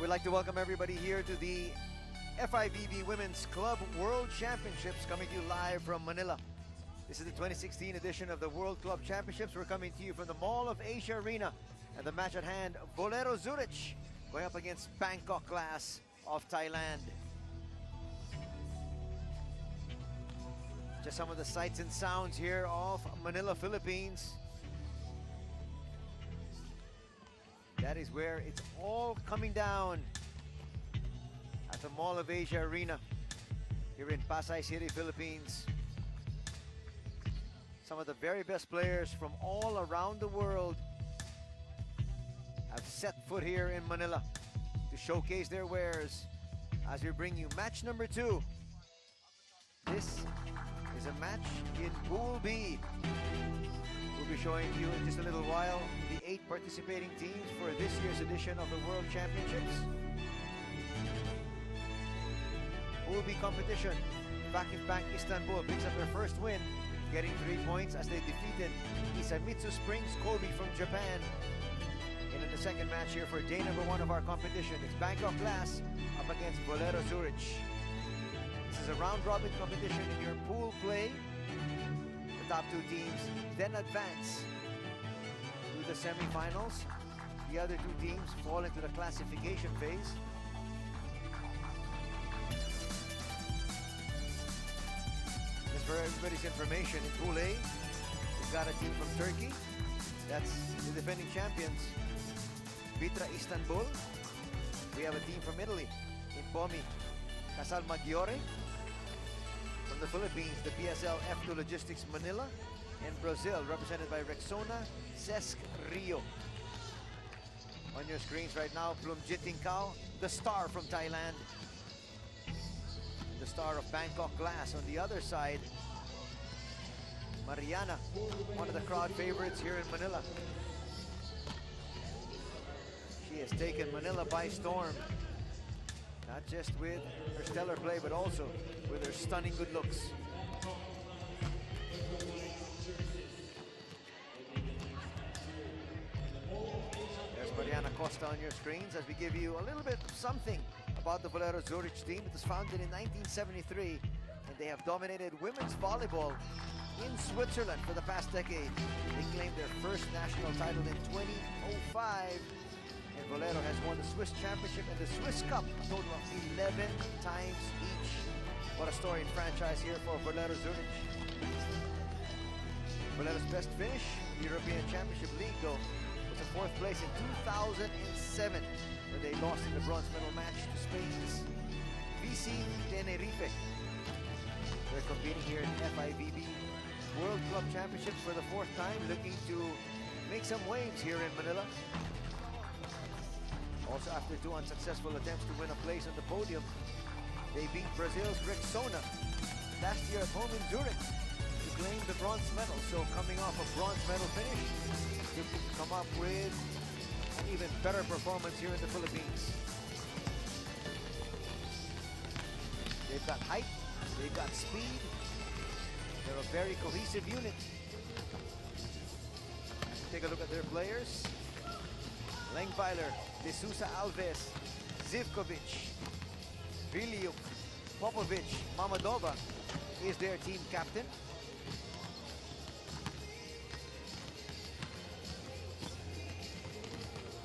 We'd like to welcome everybody here to the FIVB Women's Club World Championships, coming to you live from Manila. This is the 2016 edition of the World Club Championships. We're coming to you from the Mall of Asia Arena, and the match at hand, Volero Zurich going up against Bangkok Glass of Thailand. Just some of the sights and sounds here of Manila, Philippines. That is where it's all coming down, at the Mall of Asia Arena here in Pasay City, Philippines. Some of the very best players from all around the world have set foot here in Manila to showcase their wares as we bring you match number 2. This is a match in Pool B. We'll be showing you in just a little while the 8 participating teams for this year's edition of the World Championships. Pool B competition. Bank Istanbul picks up their first win, getting 3 points as they defeated Isamitsu Springs Kobe from Japan. And in the second match here for day number 1 of our competition, it's Bangkok Glass up against Volero Zurich. This is a round-robin competition in your pool play. The top 2 teams then advance to the semifinals. The other 2 teams fall into the classification phase. Just for everybody's information, in Pool A, we've got a team from Turkey. That's the defending champions, Vitra Istanbul. We have a team from Italy, in Pomi, Casal Maggiore. From the Philippines, the PSL F2 Logistics Manila, and Brazil, represented by Rexona Cesc Rio. On your screens right now, Plumjit Kao, the star from Thailand. The star of Bangkok Glass. On the other side, Mariana, one of the crowd favorites here in Manila. She has taken Manila by storm, not just with her stellar play, but also with her stunning good looks. There's Mariana Costa on your screens as we give you a little bit of something about the Volero Zurich team. It was founded in 1973, and they have dominated women's volleyball in Switzerland for the past decade. They claimed their first national title in 2005. And Volero has won the Swiss Championship and the Swiss Cup a total of 11 times each. What a storied franchise here for Volero Zurich. Volero's best finish, the European Championship League, though, was a 4th place in 2007, where they lost in the bronze medal match to Spain's VC Tenerife. They're competing here in FIVB World Club Championships for the 4th time, looking to make some waves here in Manila. Also, after 2 unsuccessful attempts to win a place on the podium, they beat Brazil's Rexona last year at home in Zurich to claim the bronze medal. So coming off a bronze medal finish, to come up with an even better performance here in the Philippines. They've got height, they've got speed, they're a very cohesive unit. Take a look at their players. Lengweiler, De Sousa Alves, Zivkovic, Viliuk, Popovic, Mamadova is their team captain.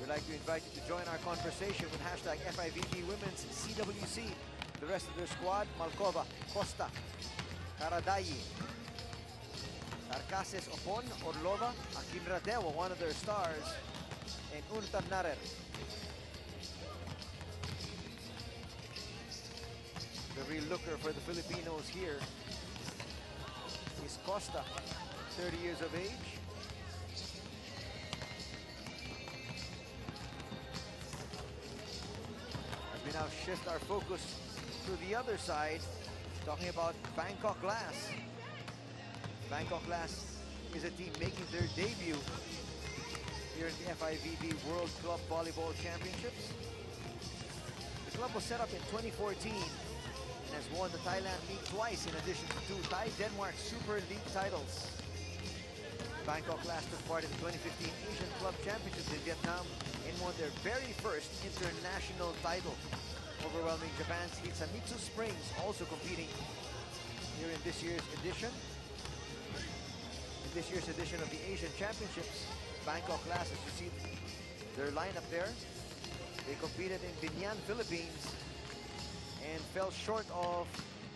We'd like to invite you to join our conversation with hashtag FIVB Women's CWC. The rest of their squad: Malkova, Costa, Karadayi, Tarkases Opon, Orlova, Akinradewa, one of their stars, and Untarnarer. The real looker for the Filipinos here is Costa, 30 years of age. As we now shift our focus to the other side, talking about Bangkok Glass. Bangkok Glass is a team making their debut here in the FIVB World Club Volleyball Championships. The club was set up in 2014 and has won the Thailand League twice, in addition to 2 Thai-Denmark Super League titles. Bangkok Glass took part in the 2015 Asian Club Championships in Vietnam and having won their very first international title, overwhelming Japan's Hisamitsu Springs, also competing here in this year's edition. In this year's edition of the Asian Championships, Bangkok Glass, as you see their lineup there. They competed in Binyan, Philippines, and fell short of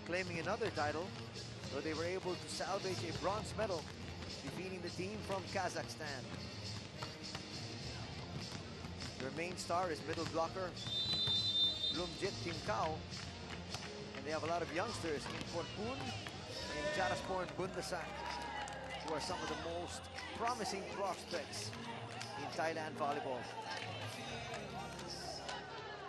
claiming another title, though they were able to salvage a bronze medal, defeating the team from Kazakhstan. Their main star is middle blocker Lumjit Timkao, and they have a lot of youngsters in Porpun and Jaraspor and Bundasak, who are some of the most promising prospects in Thailand volleyball.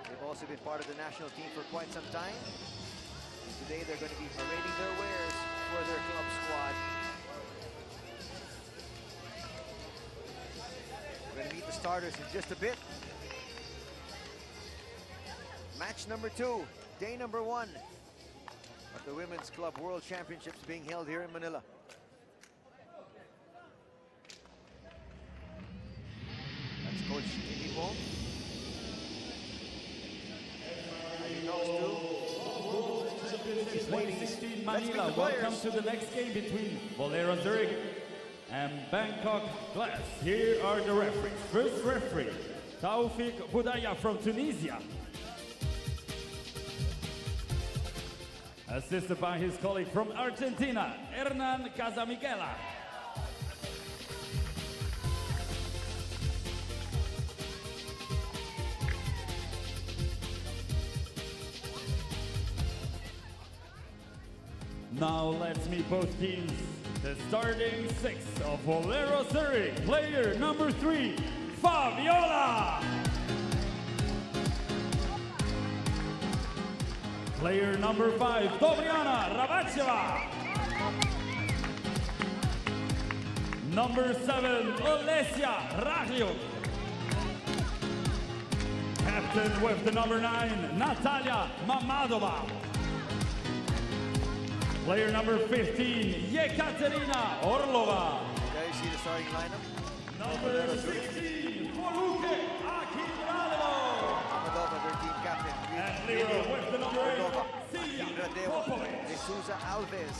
They've also been part of the national team for quite some time. And today they're going to be parading their wares for their club squad. We're going to meet the starters in just a bit. Match number 2, day number 1 of the Women's Club World Championships being held here in Manila. That's Coach Ibo. And he talks to these ladies. Manila, welcome to the next game between Volero Zurich and Bangkok Glass. Here are the referees. First referee, Taufik Budaya from Tunisia. Assisted by his colleague from Argentina, Hernan Casamiguela. Now let's meet both teams. The starting 6 of Volero Zurich, player number 3, Fabiola. Player number 5, Dobriana Rabacheva. Number 7, Olesia Ragliuk. Captain with the number 9, Natalia Mamadova. Player number 15, Yekaterina Orlova. There you see the starting lineup. Number 16, Foluke Akindradeva. Amadova, their team captain. And leader with the number 8, Celia Akindradeva. Popovic. De Souza Alves.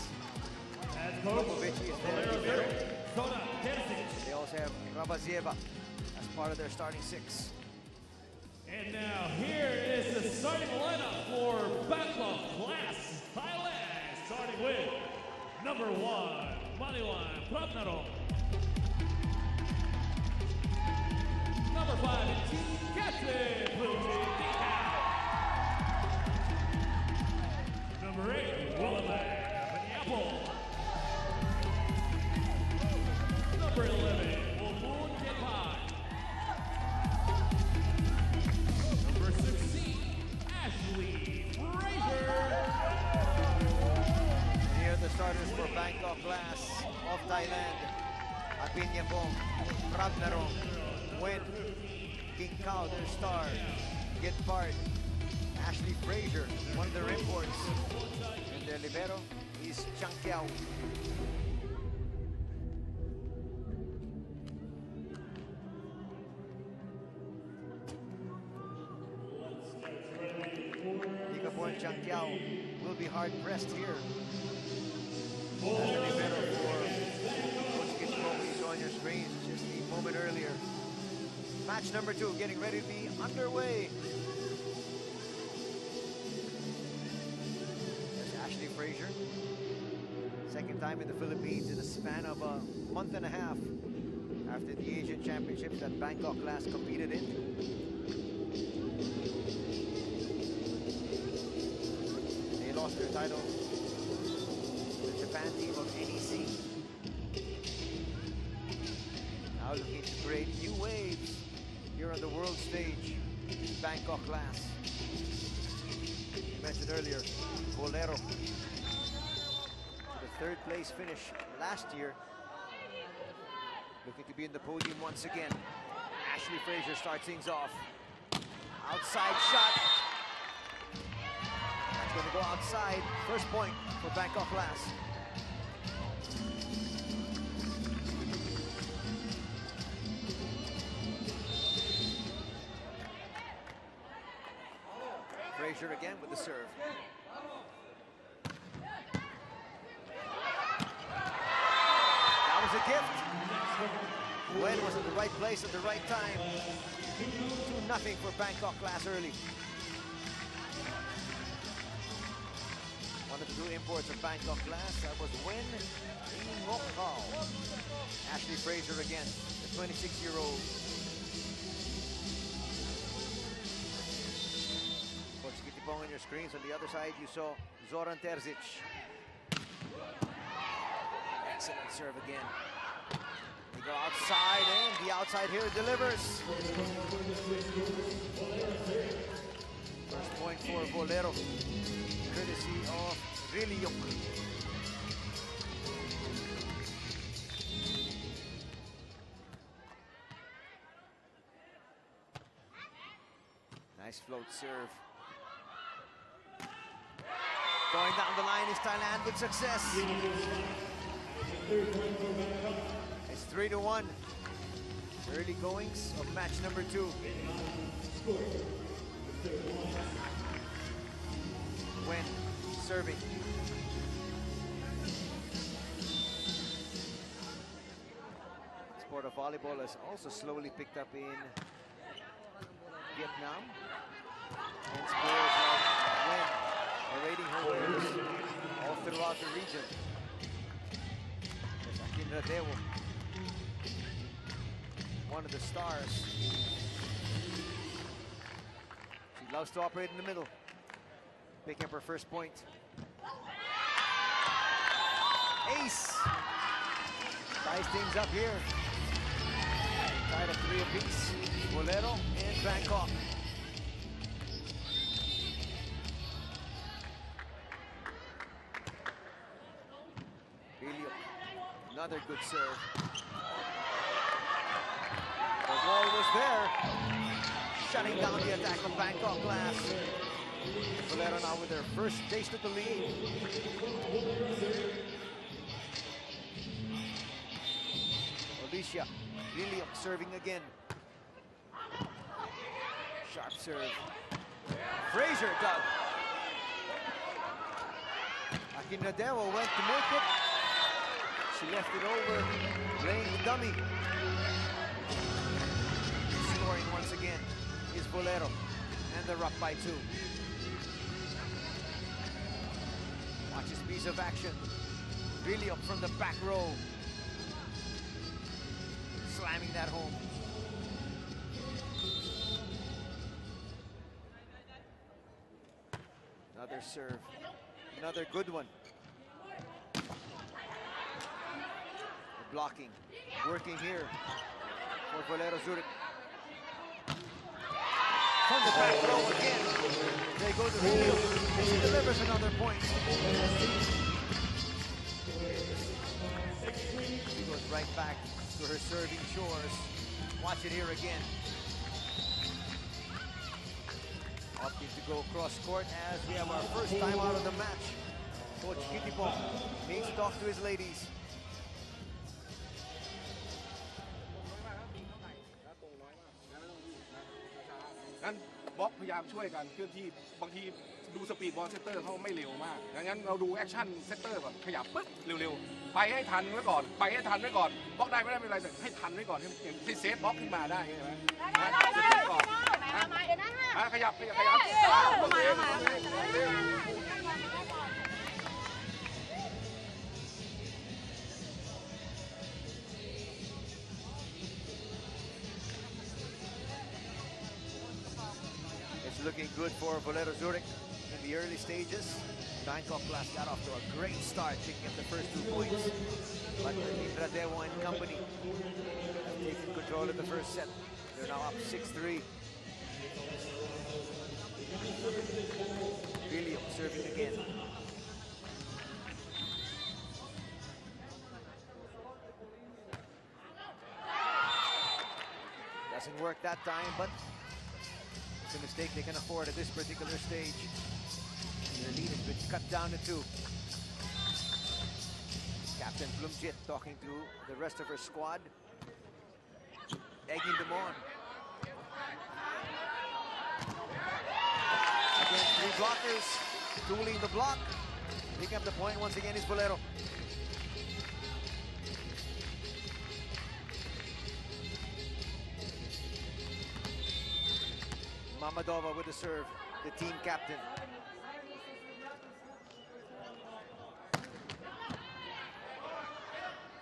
And coach, Popovic is their Volero libero. Zurich, Zona Terzic. They also have Rabazieva as part of their starting 6. And now here is the starting lineup for Bangkok Glass, Thailand. Starting with number 1, Maniwan Prabnaron. Number 5, Kete Pluti Dikau. Number 8, Willem Apple. Number 11, Wolfun Kepai. Number 16, Ashley Fraser. The starters for Bangkok Glass of Thailand: Apinyapong, Prabnarong, Wen, King Kao, their star, Gitpart, Ashley Fraser, one of their imports, and their libero is Chang Kiao. Ikapo and Chang Kiao will be hard pressed here. As the libero for Coach Gitpo, we saw on your screens just a moment earlier. Match number 2 getting ready to be underway. There's Ashley Fraser. Second time in the Philippines in a span of a month and a half after the Asian Championships that Bangkok Glass competed in. They lost their title Japan team of NEC. Now looking to create new waves here on the world stage, Bangkok Glass. Mentioned earlier, Volero, the 3rd place finish last year, looking to be in the podium once again. Ashley Fraser starts things off. Outside shot. That's going to go outside. First point for Bangkok Glass. Frazier again with the serve. That was a gift. Gwen was in the right place at the right time. 2-0 for Bangkok Glass early. One of the new imports of Bangkok Glass, that was Wen Mokal. Ashley Frazier again, the 26-year-old. Coach Kitipong on your screens. On the other side, you saw Zoran Terzic. Excellent serve again. They go outside, and the outside here delivers. First point for Volero, courtesy of Rilliok. Nice float serve. Going down the line is Thailand with success. It's 3-1. Early goings of match number 2. When serving. Sport of volleyball has also slowly picked up in Vietnam. And players like Wen are raiding her wares all throughout the region. There's Akin Radewo, one of the stars. She loves to operate in the middle. Picking up her first point. Ace! Ties things up here. Tied at 3 apiece. Volero and Bangkok. Another good serve. The ball was there, shutting down the attack of Bangkok Glass. Volero now with their first taste of the lead. Alicia Rilliok serving again. Sharp serve. Frazier dug. Akin Radewo went to make it. She left it over, playing the dummy. Scoring once again is Volero, and they're up by 2. Watch this piece of action. Really up from the back row. Slamming that home. Another serve, another good one. Blocking, working here for Volero Zurich. From the back row again, they go to Rio. She delivers another point. She goes right back to her serving shores. Watch it here again. Opting to go cross court as we have our first time out of the match. Coach Kitipong needs to talk to his ladies. งั้นบล็อกพยายามช่วยกันเคลื่อนที่บางทีดูสปีดบอลเซตเตอร์เขาไม่เร็วมากดังนั้นเราดูแอคชั่นเซตเตอร์ก่อนขยับปึ๊บเร็วๆไปให้ทันไว้ก่อนไปให้ทันไว้ก่อนบล็อกได้ไม่ได้ไม่เป็นไรแต่ให้ทันไว้ก่อนให้เซฟบล็อกขึ้นมาได้ใช่ไหมได้ก่อนขยับ It's looking good for Volero Zurich in the early stages. Bangkok Glass got off to a great start, picking up the first 2 points. But Radewo and company have taken control of the first set. They're now up 6-3. Really serving again. Doesn't work that time, but it's a mistake they can afford at this particular stage. Their lead has been cut down to 2. Captain Blumjit talking to the rest of her squad, egging them on. Again, blockers dueling the block. Picking up the point once again is Volero. Mamadova with the serve, the team captain.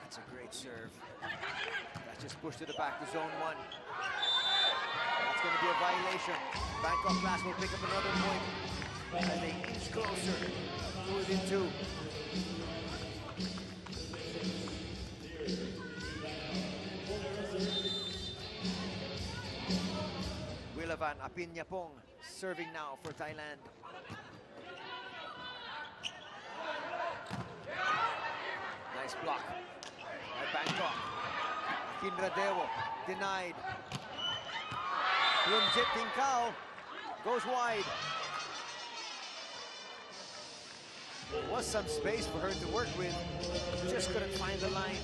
That's a great serve. That's just pushed to the back to zone 1. That's going to be a violation. Bangkok Glass will pick up another point as they inch closer to within 2. Wilavan Apinyapong serving now for Thailand. Nice block by Bangkok. Kinradewo denied. Lunjit Tinkao goes wide. There was some space for her to work with, just couldn't find the line.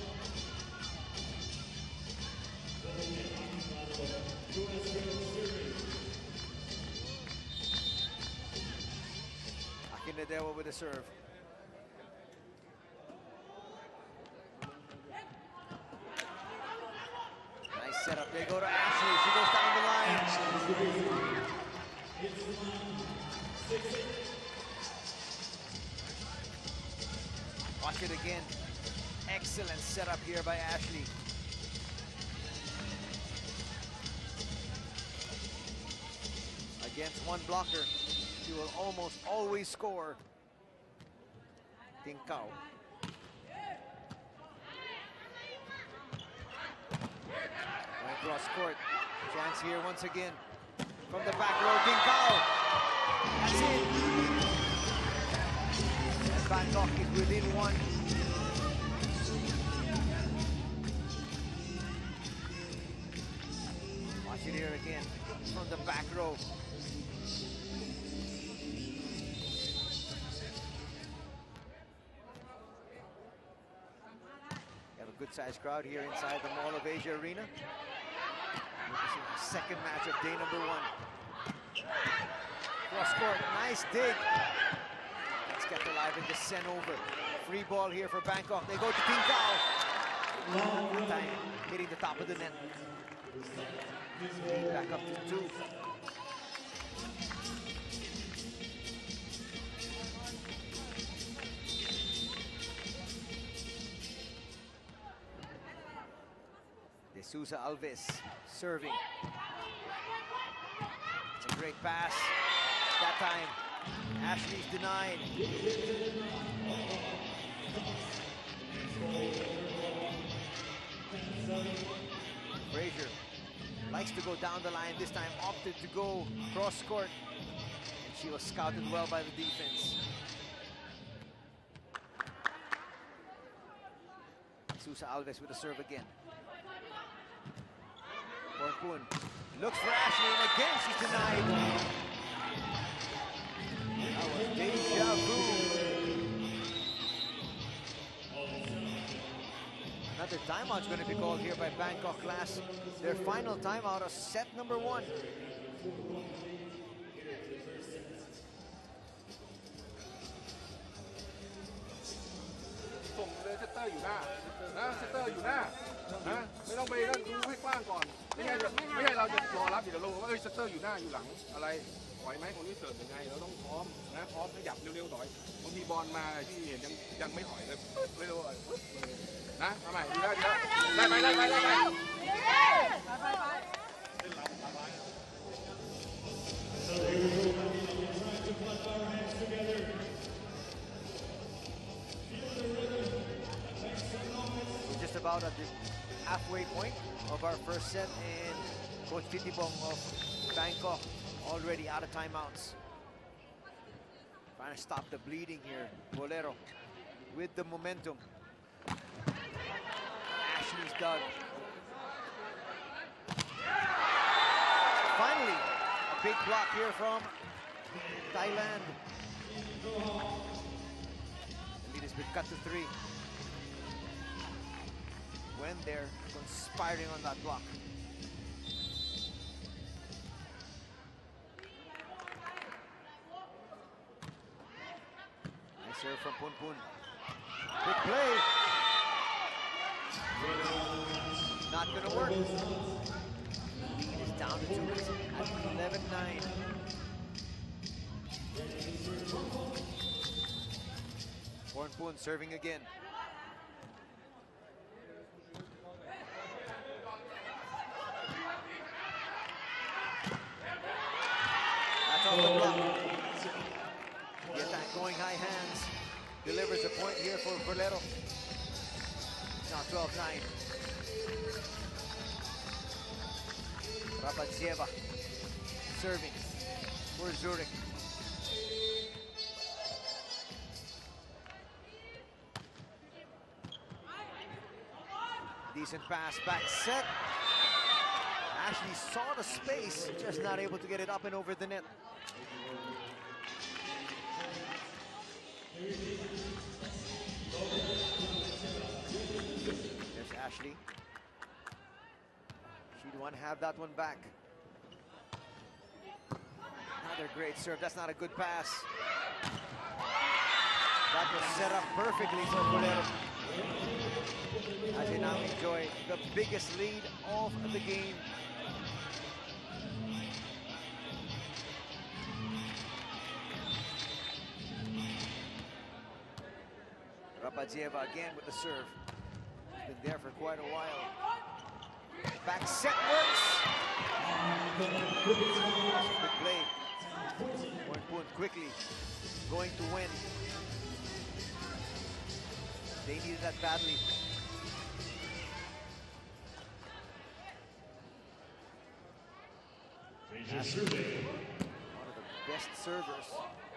Akinradewo with a serve. Nice setup. They go to Ashley. She goes down the line. Watch it again. Excellent setup here by Ashley. Against one blocker, she will almost always score. Tinkao. Cross court. Chance here once again. From the back row, Tinkao. That's it. And Bangkok is within 1. Watch it here again. From the back row. Have a good sized crowd here inside the Mall of Asia Arena. Second match of day number 1. Cross court, nice dig. That's kept alive and just sent over. Free ball here for Bangkok. They go to Tinkao. That time hitting the top of the net. Back up to 2. De Souza Alves serving. It's a great pass. That time, Ashley's denied. Frazier likes to go down the line. This time opted to go cross court. And she was scouted well by the defense. Souza Alves with a serve again. Pornpun looks for Ashley, and again she's denied. That was deja vu. Another timeout's going to be called here by Bangkok Glass. Their final timeout of set number 1.ส่งเลยเซตเตอร์อยู่หน้านะเซตเตอร์อยู่หน้านะไม่ต้องไปนั่นดูให้กว้างก่อนไม่ใช่เราจะรอรับเดี๋ยวเราว่าเซตเตอร์อยู่หน้าอยู่หลังอะไรถอยไหมคนนี้เสิร์ฟยังไงเราต้องพร้อมนะพร้อมขยับเร็วๆหน่อยบางทีบอลมาที่เห็นยังไม่ถอยเลยเร็วๆนะทำไมดีแล้วได้ไหม We're just about at the halfway point of our first set, and Coach Titibong of Bangkok already out of timeouts. Trying to stop the bleeding here. Volero with the momentum. Ashley's dug. Finally, a big block here from Thailand. The lead has been cut to 3. When they're conspiring on that block. serve from Pun Pun. Quick play. Not gonna work. Lead is down to 2 at 11-9. Pun Pun serving again. That's off the block. The attack going high hands. Delivers a point here for Volero. Now 12-9. Rapadzieva serving for Zurich. Decent pass, back set. Ashley saw the space, just not able to get it up and over the net. There's Ashley. She'd want to have that one back. Another great serve. That's not a good pass. That was set up perfectly for Volero, as they now enjoy the biggest lead of the game. Rapadzieva again with the serve. Been there for quite a while. Back set works. Good play. Pun Pun quickly going to win. They needed that badly. One of the best servers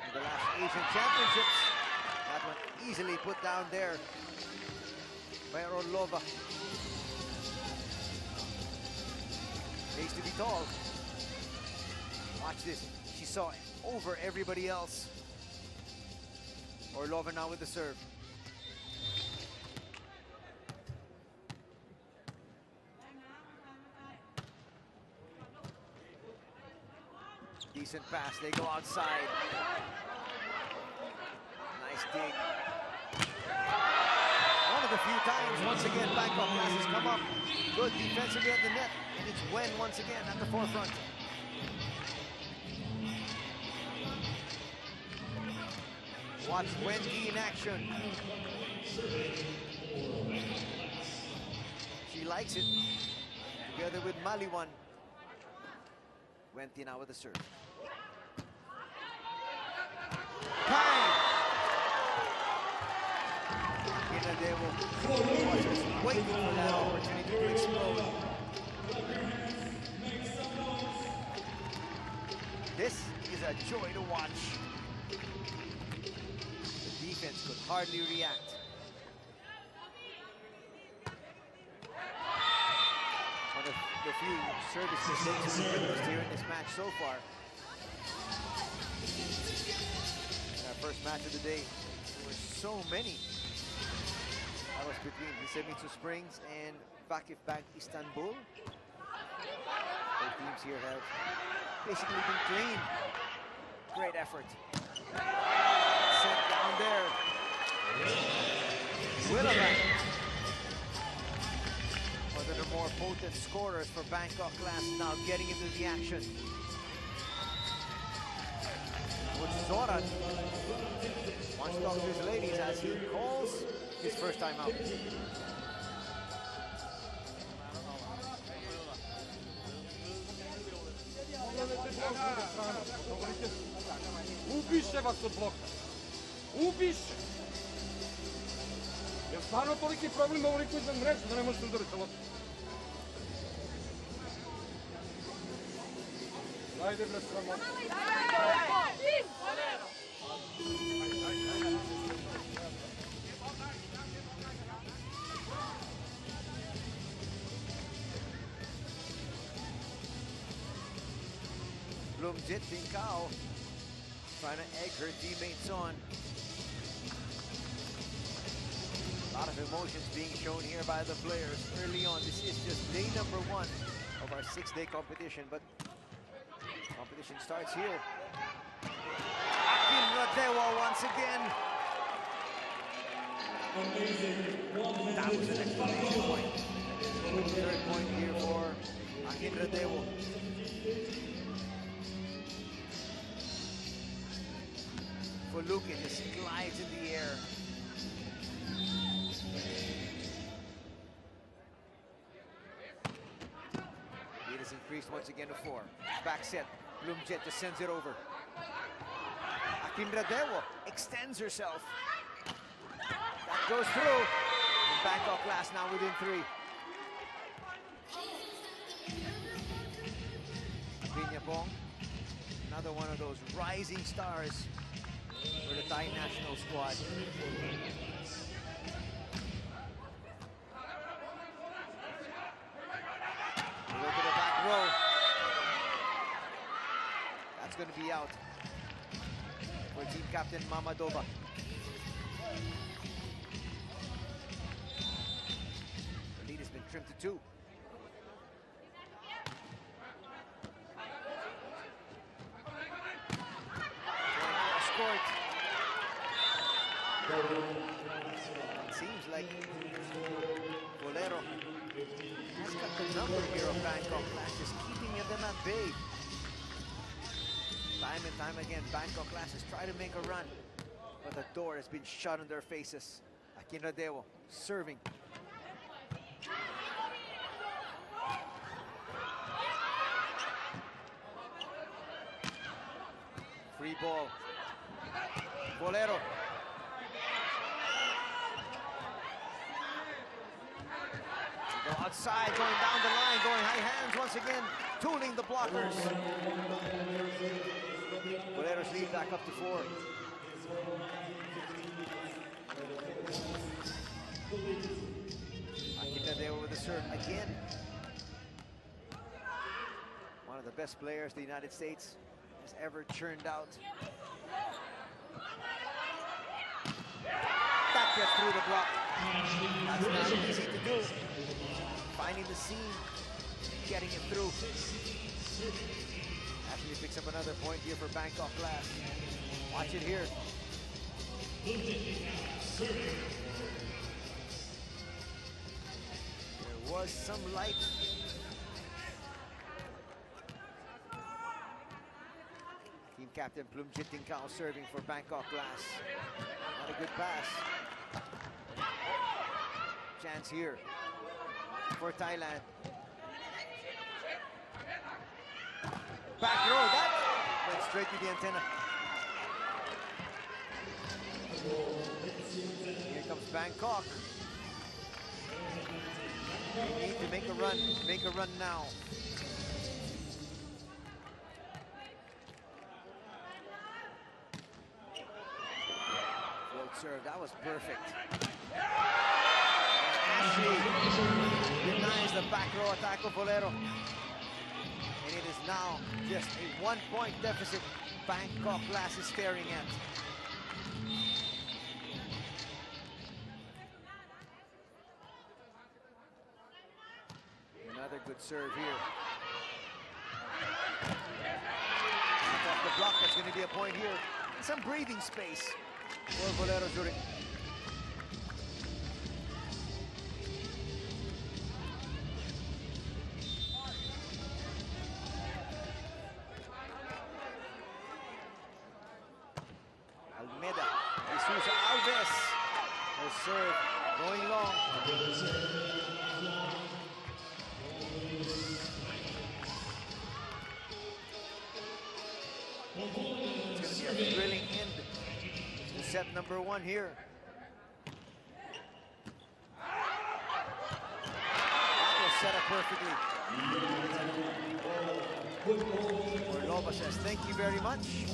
in the last Asian Championships. That one easily put down there by Orlova. Pays to be tall. Watch this. She saw it over everybody else. Orlova now with the serve. Decent pass, they go outside. Nice dig. One of the few times, once again, Bangkok Glass has come up good defensively at the net, and it's Wen once again at the forefront. Watch Wendy in action. She likes it, together with Maliwan. Wendy now with the serve. Watchers waiting for that opportunity to explode. This is a joy to watch. The defense could hardly react. One of the few service mistakes we've witnessed here in this match so far. In our first match of the day, there were so many. That was between Hisamitsu Springs and FIVB Istanbul. Both teams here have basically been clean. Great effort. Sent down there. Willerman. One of the more potent scorers for Bangkok Glass now getting into the action. Which Zoran wants to talk to his ladies as he calls his first time out. Upiš se vas od bloka. Upiš! Jer stvarno toliki problem ovoliko iza mreža da ne možete udariti loptu. Ajde bre sramota. Blumjit Binkao trying to egg her teammates on. A lot of emotions being shown here by the players early on. This is just day number 1 of our 6-day competition, but competition starts here. Akin Radewa once again That was an exclamation point. Third point here for Akinradewo. For Luke, it just glides in the air. Lead is increased once again to 4. Back set. Blumjet just sends it over. Akinradewo extends herself. That goes through. And Bangkok Glass now within 3. Piñapong, another one of those rising stars for the Thai national squad. Look at the back row. That's going to be out for team captain Mamadova. The lead has been trimmed to 2. It seems like Volero has got the number here of Bangkok Glass, just keeping them at bay. Time and time again, Bangkok Glass has tried to make a run, but the door has been shut on their faces. Akinradewo serving. Free ball. Volero. Go outside, going down the line, going high hands once again, tooling the blockers. Volero's lead back up to 4. Akinradewo with the serve again. One of the best players the United States has ever churned out. That gets through the block. That's not easy to do. Finding the seam, getting it through. Ashley picks up another point here for Bangkok Glass. Watch it here. There was some light. Team captain Plum Jittingkao serving for Bangkok Glass. Not a good pass. Chance here for Thailand. Back row, that went straight to the antenna. Here comes Bangkok. They need to make a run now. Float serve, that was perfect. Ashley denies the back row attack of Volero. And it is now just a 1-point deficit Bangkok Glass is staring at. Another good serve here. Off the block, that's going to be a point here. And some breathing space for Volero Zurich. Her serve going long. It's going to be a thrilling end to set number 1 here. That was set up perfectly. Orlova says, thank you very much.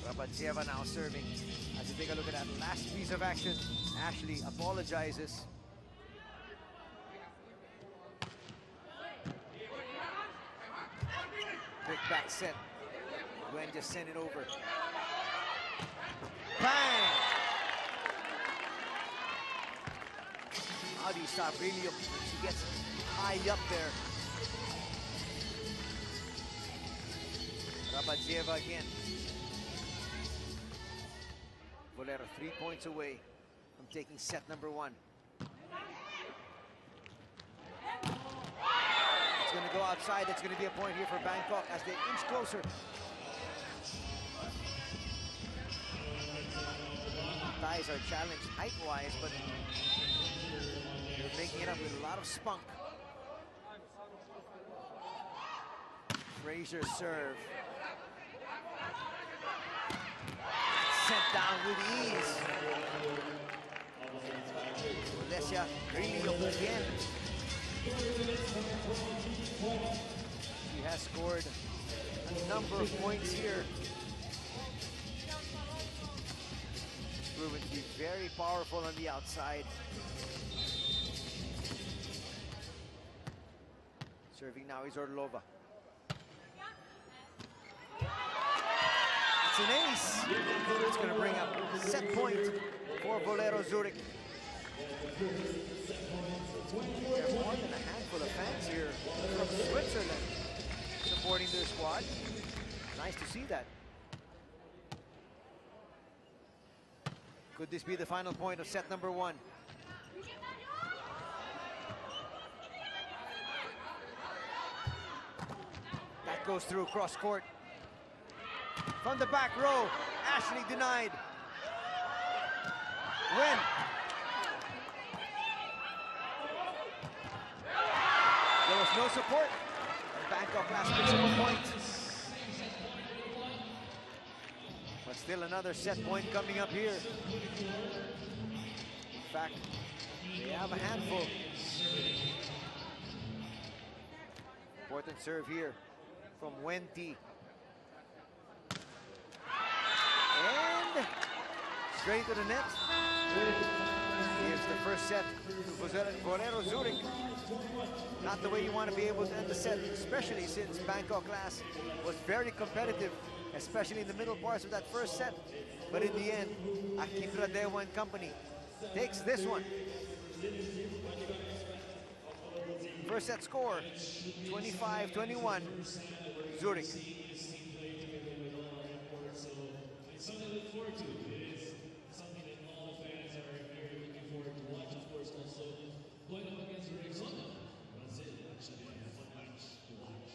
Rabatsieva now serving. As you take a look at that last piece of action, Ashley apologizes. Quick back set. Gwen just sent it over. Bang! How do you stop really? She gets high up there. Rabadzieva again. Volero 3 points away from taking set number 1. It's going to go outside. It's going to be a point here for Bangkok as they inch closer. Thais are challenged height-wise, but they're making it up with a lot of spunk. Fraser serve. Sent down with ease. Alessia Grillo again. She has scored a number of points here. Proven to be very powerful on the outside. Serving now is Orlova. It's an ace. It's going to bring up set point for Volero Zurich. There are more than a handful of fans here from Switzerland supporting their squad. Nice to see that. Could this be the final point of set number 1? That goes through cross court. From the back row, Ashley denied. Win. There was no support. Bangkok Glass picks up a point. But still another set point coming up here. In fact, they have a handful. Important serve here from Wenti. And straight to the net. Here's the first set to Volero Zurich. Not the way you want to be able to end the set, especially since Bangkok Glass was very competitive, especially in the middle parts of that first set. But in the end, Akindra Dewa and company takes this one. First set score, 25-21, Zurich. Something to look forward to. It is something that all the fans are very looking forward to watch. Of course, also playing up against Arizona. That's it. That should be a fun match to watch.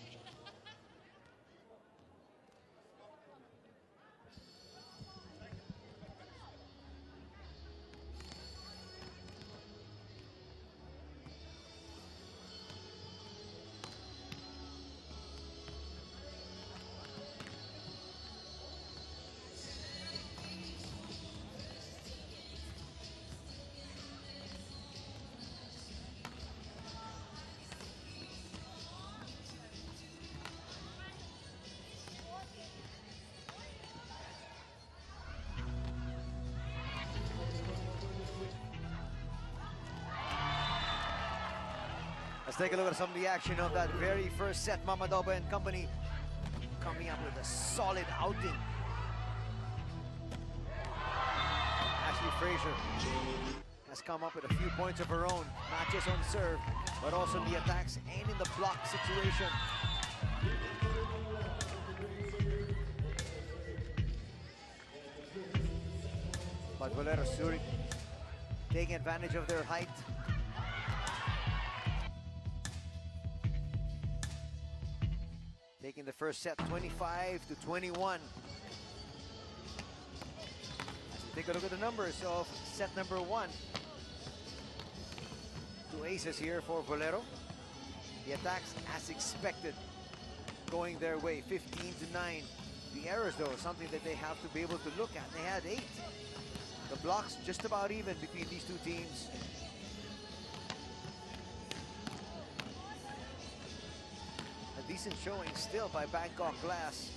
Let's take a look at some of the action of that very first set. Mamadoba and company coming up with a solid outing. Ashley Fraser has come up with a few points of her own, not just on serve, but also in the attacks and in the block situation. But Volero Zurich taking advantage of their height. Taking the first set 25-21. Take a look at the numbers of set number 1. 2 aces here for Volero. The attacks as expected going their way, 15-9. The errors though, something that they have to be able to look at. They had 8. The blocks just about even between these two teams. Decent showing still by Bangkok Glass.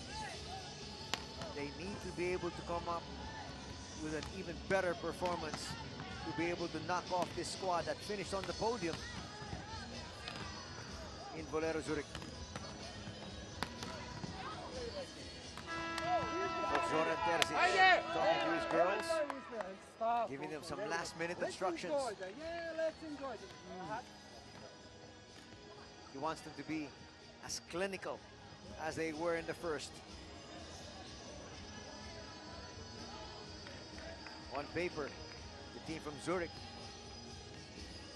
They need to be able to come up with an even better performance to be able to knock off this squad that finished on the podium in Volero Zurich. Zoran Terzic talking to his girls, giving them some last-minute instructions. He wants them to be as clinical as they were in the first. On paper, the team from Zurich,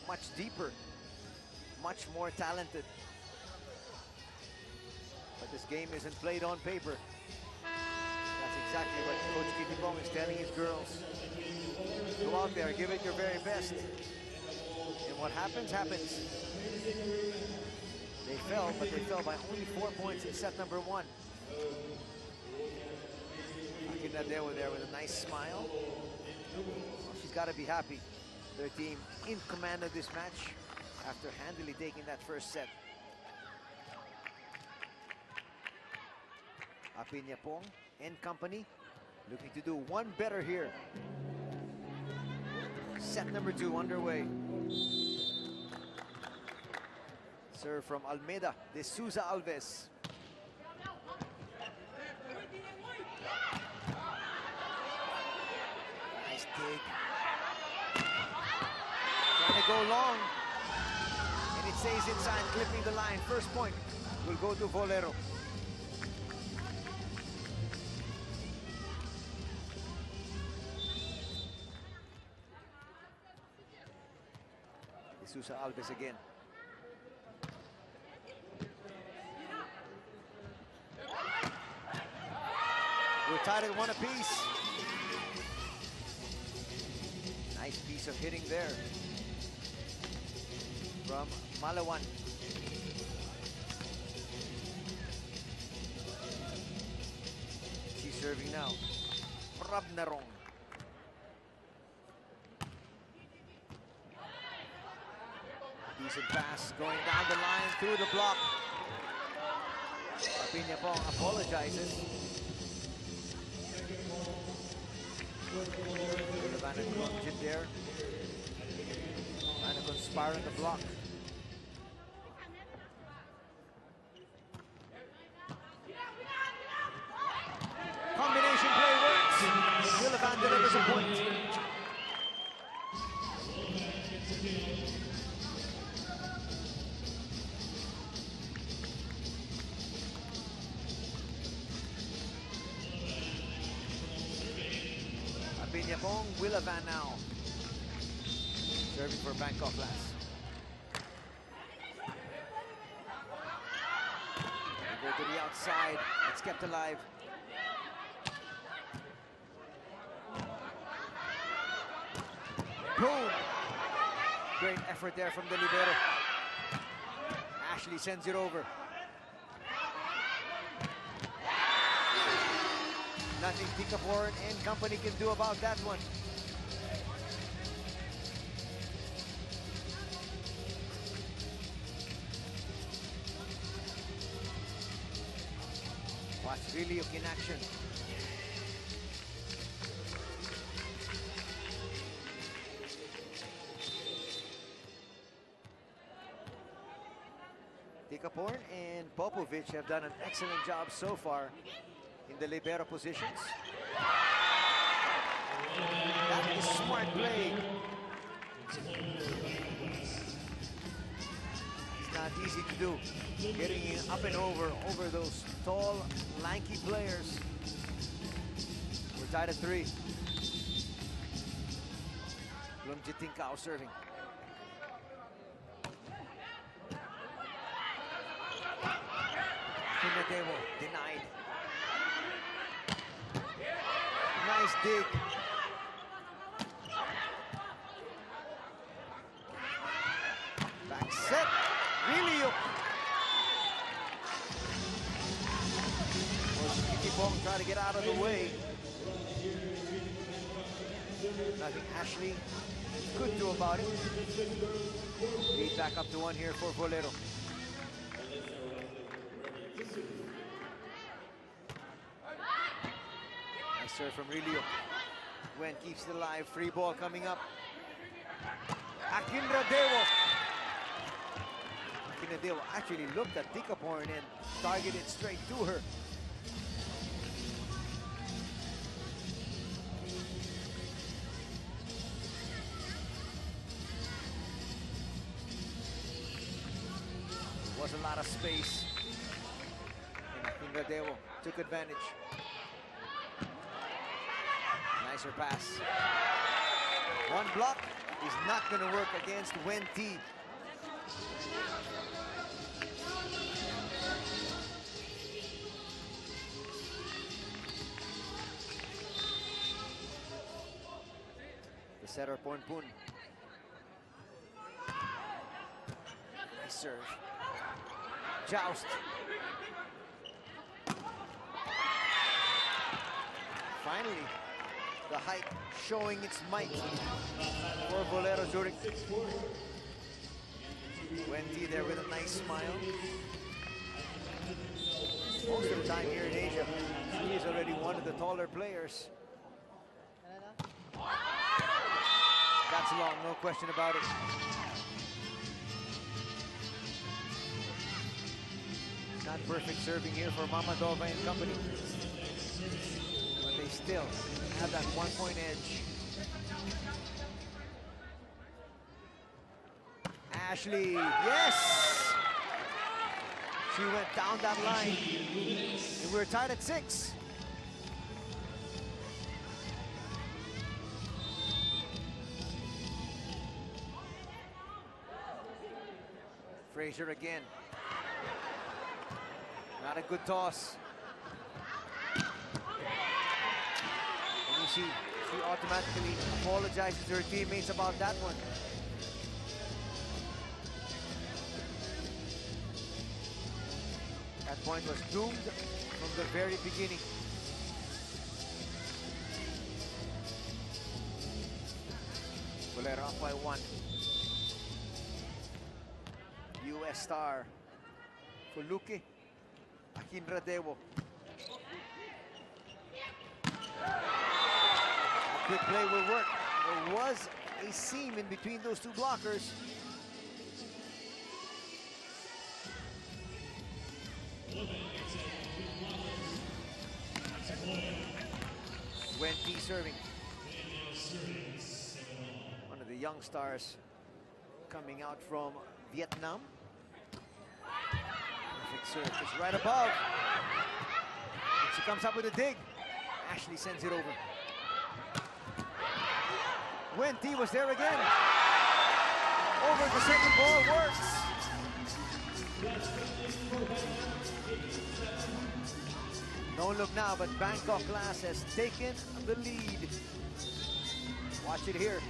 much deeper, much more talented. But this game isn't played on paper. That's exactly what Coach Kitipong is telling his girls. Go out there, give it your very best. And what happens, happens. They fell, but they fell by only 4 points in set number 1. Akina there with a nice smile. She's got to be happy. Their team in command of this match after handily taking that first set. Apiñapong and company looking to do one better here. Set number 2 underway. Serve from Almeida de Souza Alves. Nice dig. Trying to go long. And it stays inside, clipping the line. First point will go to Volero. De Souza Alves again. We're tied at 1 apiece. Nice piece of hitting there from Malawan. She's serving now. Rabnarong. Decent pass going down the line through the block. Apiñapong apologizes. Van and Grunjit there. Trying to conspire in the block. Combination play works. Villavan delivers a point. Apiñapong, Villavan now. Serving for Bangkok Glass. Go to the outside. It's kept alive. Boom! Great effort there from the libero. Ashley sends it over. Nothing Tikapor and company can do about that one. Watch Rilliuk in action. Tikapor and Popovic have done an excellent job so far in the libero positions. That is smart play. It's not easy to do. Getting up and over those tall, lanky players. We're tied at 3. Lumjitinkao serving. Pinadewo denied. Nice dig. Back set. Rilliuk. Kitipong trying to get out of the way. Nothing Ashley could do about it. Lead back up to 1 here for Volero. Nice serve from Rilliuk. Gwen keeps it alive. Free ball coming up. Akinradewo. Akinradewo actually looked at Tikapor and targeted straight to her. Was a lot of space. And Akinradewo took advantage. Nicer pass. One block is not going to work against Wen T. The setter, Pon Pun. Nice serve. Joust. Finally, the height showing its might for Volero Zurich. Wendy there with a nice smile. Most of the time here in Asia, he is already one of the taller players. That's long, no question about it. Not perfect serving here for Mamadova and company. But they still have that 1-point edge. Ashley, yes! She went down that line. And we're tied at 6. Frazier again. Not a good toss. And you see, she automatically apologizes to her teammates about that one. That point was doomed from the very beginning. Volero up by 1. US star for Luque. Akinradewo. A quick play will work. There was a seam in between those two blockers. Wen T serving. One of the young stars coming out from Vietnam. Perfect serve, just right above. And she comes up with a dig. Ashley sends it over. Wen T was there again. Over the second ball, works. No look now, but Bangkok Glass has taken the lead. Watch it here.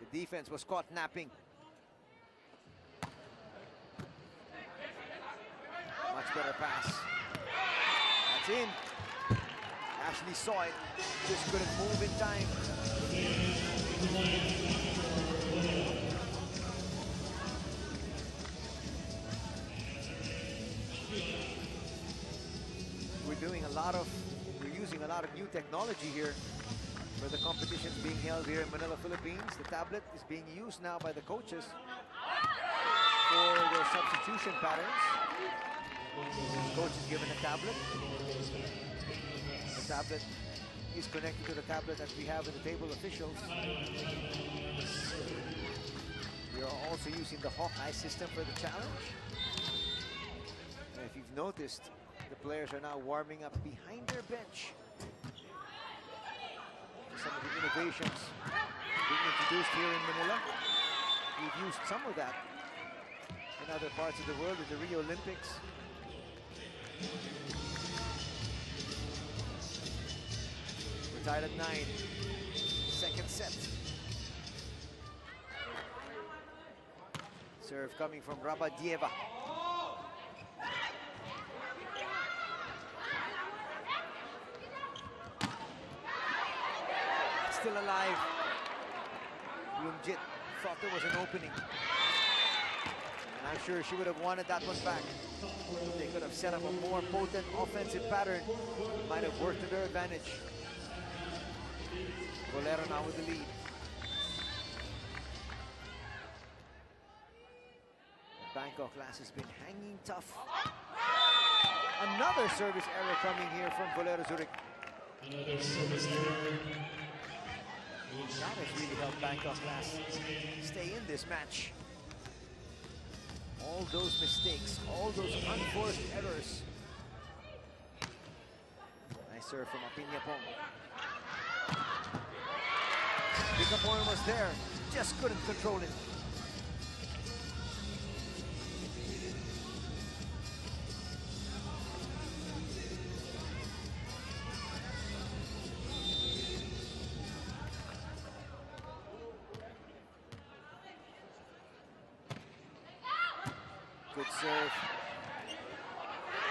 The defense was caught napping. Much better pass. That's in. Ashley saw it, just couldn't move in time. We're using a lot of new technology here for the competitions being held here in Manila, Philippines. The tablet is being used now by the coaches for their substitution patterns. The coach is given a tablet. The tablet is connected to the tablet that we have in the table officials. We are also using the Hawkeye system for the challenge. And if you've noticed, the players are now warming up behind their bench. Some of the innovations being introduced here in Manila. We've used some of that in other parts of the world with the Rio Olympics. We're tied at 9. Second set. Serve coming from Rabadieva. Still alive. Bloomjit thought there was an opening. And I'm sure she would have wanted that one back. They could have set up a more potent offensive pattern. Might have worked to their advantage. Volero now with the lead. Bangkok Glass has been hanging tough. Another service error coming here from Volero Zurich. Another service error. That has really helped Bangkok Glass stay in this match. All those mistakes, all those unforced errors. Nice serve from Apiñapong. Picaporn was there, just couldn't control it. Good serve.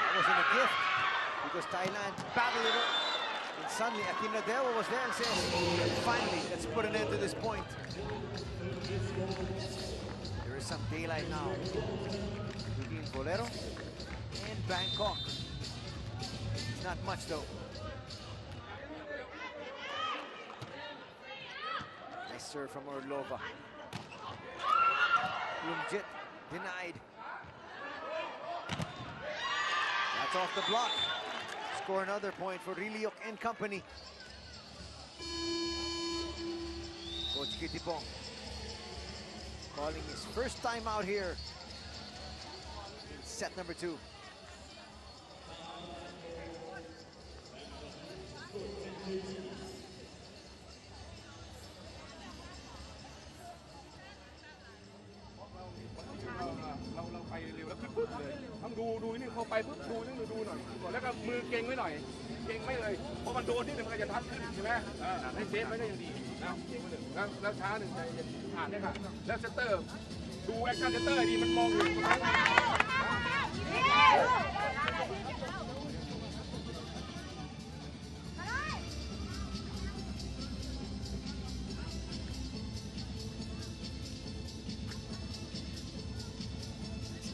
That wasn't a gift because Thailand battled it up. And suddenly Akinladewa was there and says, finally, let's put an end to this point. There is some daylight now between Volero and Bangkok. It's not much though. Nice serve from Orlova. Lumjit denied. That's off the block. Score another point for Riliok and company. Coach Kitipong calling his first time out here in set number 2.เราไปเร็วแล้วปึ๊บเลยต้องดูนี่เขาไปปึ๊บดูหน่อยแล้วก็มือเก่งไว้หน่อยเก่งไม่เลยเพราะมันโดนที่มันก็จะทัดขึ้นใช่ไหมให้เซฟไว้ได้อย่างดีนะเก่งไว้เลยแล้วช้าหนึ่งใจจะผ่านได้ค่ะแล้วเซตเตอร์ดูแอคชั่นเซตเตอร์ดีมันมองอยู่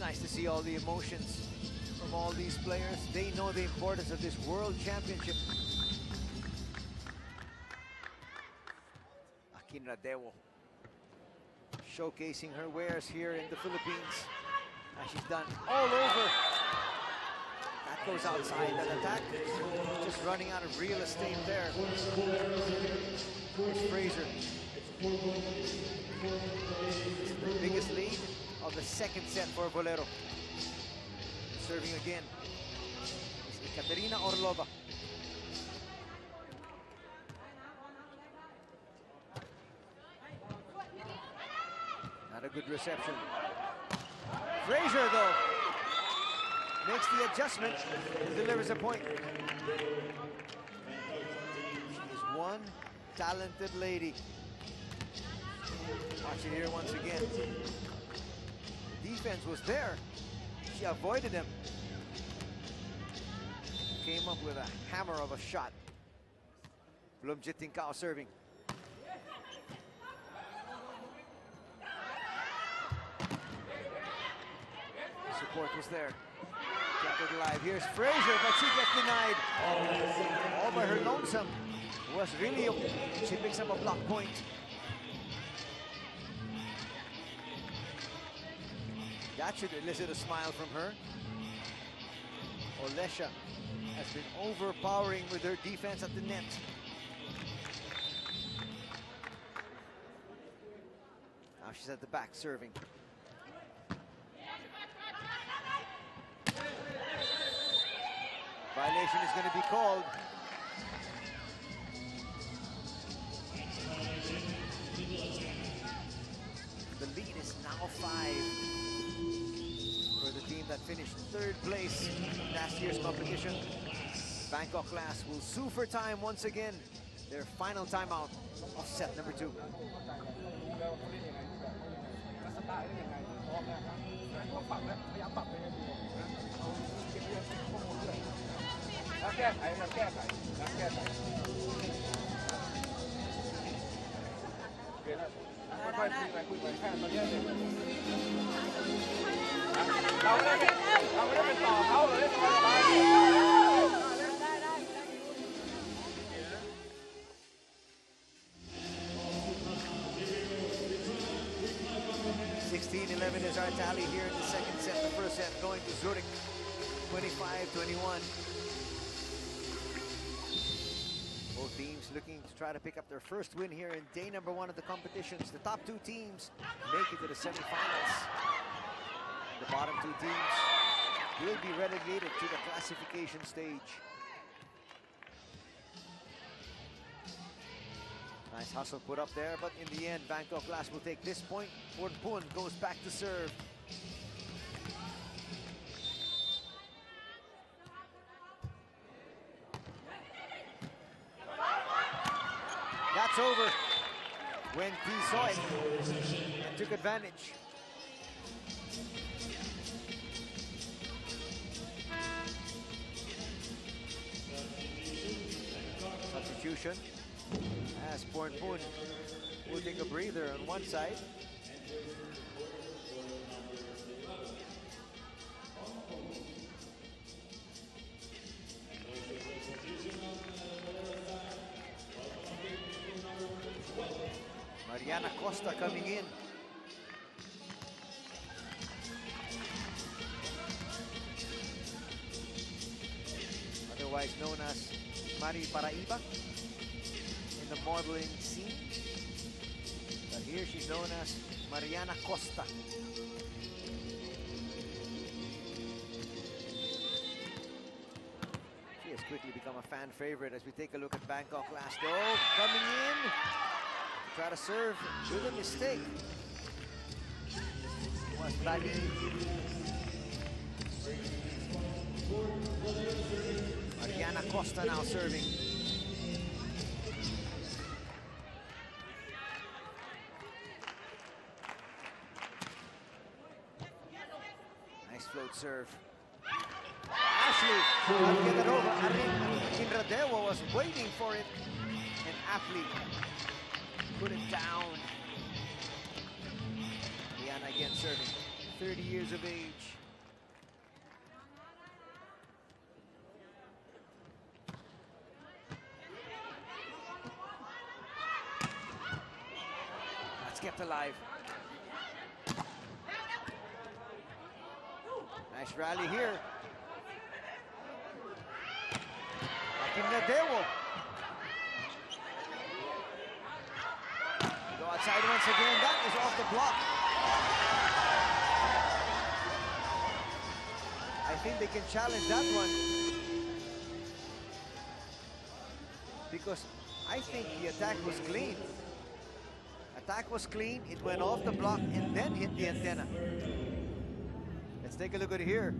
Nice to see all the emotions from all these players. They know the importance of this World Championship. Akinladewa showcasing her wares here in the Philippines. And she's done all over. That goes outside that attack. Just running out of real estate there. Here's Fraser. The biggest lead of the second set for Volero. Serving again is Ekaterina Orlova. Not a good reception. Fraser, though, makes the adjustment and delivers a point. She is one talented lady. Watch it here once again. Defense was there. She avoided him. Came up with a hammer of a shot. Lumjit Tinkao serving. Support was there. Kept it alive. Here's Fraser, but she gets denied. All by her lonesome was really. She picks up a block point. That should elicit a smile from her. Olesha has been overpowering with her defense at the net. Now she's at the back serving. Violation is going to be called. The lead is now 5. The team that finished 3rd place in last year's competition. Bangkok Glass will sue for time once again. Their final timeout of set number 2.เราไม่ได้เป็นต่อเขาเราได้ต่อไป 16-11 is our tally here in the second set. The first set going to Zurich, 25-21. Both teams looking to try to pick up their first win here in day number 1 of the competitions. The top 2 teams make it to the semifinals. The bottom 2 teams will be relegated to the classification stage. Nice hustle put up there, but in the end, Bangkok Glass will take this point. Pun goes back to serve. That's over when P saw it and took advantage. Substitution as Pun will take a breather on one side. Mariana Costa coming in. Otherwise known as Mari Paraiba in the modeling scene. But here she's known as Mariana Costa. She has quickly become a fan favorite as we take a look at Bangkok Glass. Oh, coming in. Try to serve with a mistake. Was Bali. Mariana Costa now serving. Nice float serve. Ashley can't get it over. Inradewa was waiting for it and aptly put it down. Mariana again serving. 30 years of age. That's kept alive. Nice rally here. Inradewa. Go outside once again. That is off the block. I think they can challenge that one, because I think the attack was clean. Attack was clean. It went off the block and then hit the antenna. Let's take a look at it here.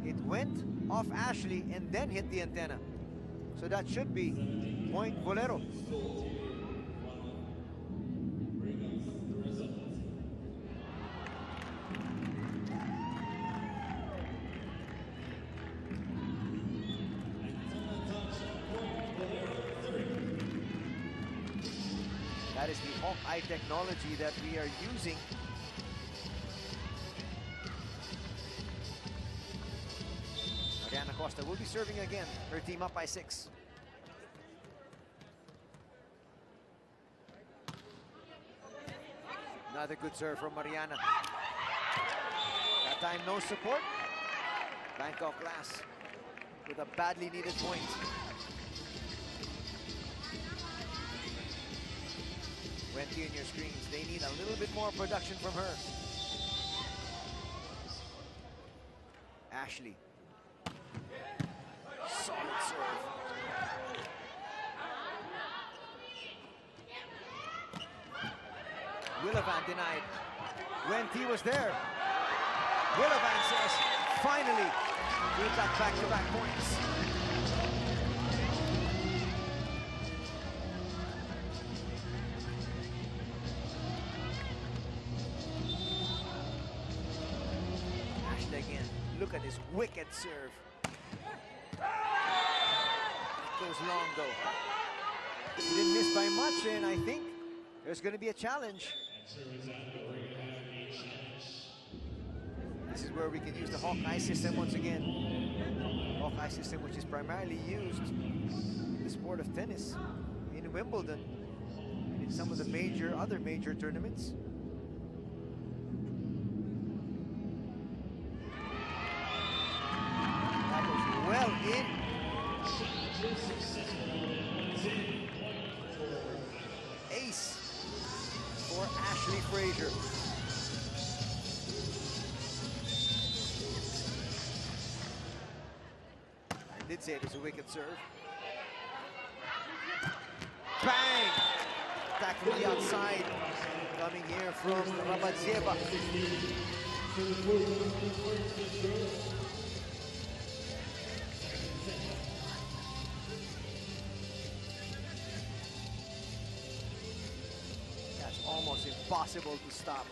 It went off Ashley and then hit the antenna. So that should be point Volero. That is the Hawkeye technology that we are using. Mariana Costa will be serving again. Her team up by 6. Another good serve from Mariana. That time no support. Bangkok Glass with a badly needed point. Wendy on your screens. They need a little bit more production from her. Ashley. Solid serve. Willavan denied. Wendy was there. Willavan says, finally, we've got back-to-back points. Ashley again. Look at this wicked serve. Goes long though. He didn't miss by much, and I think there's going to be a challenge. This is where we can use the Hawkeye system once again. Hawkeye system, which is primarily used in the sport of tennis in Wimbledon and in some of the other major tournaments. That was well in. Ace for Ashley Frazier. I did say it was a wicked serve. attack from the outside. Coming here from Rabadzieva. That's almost impossible to stop.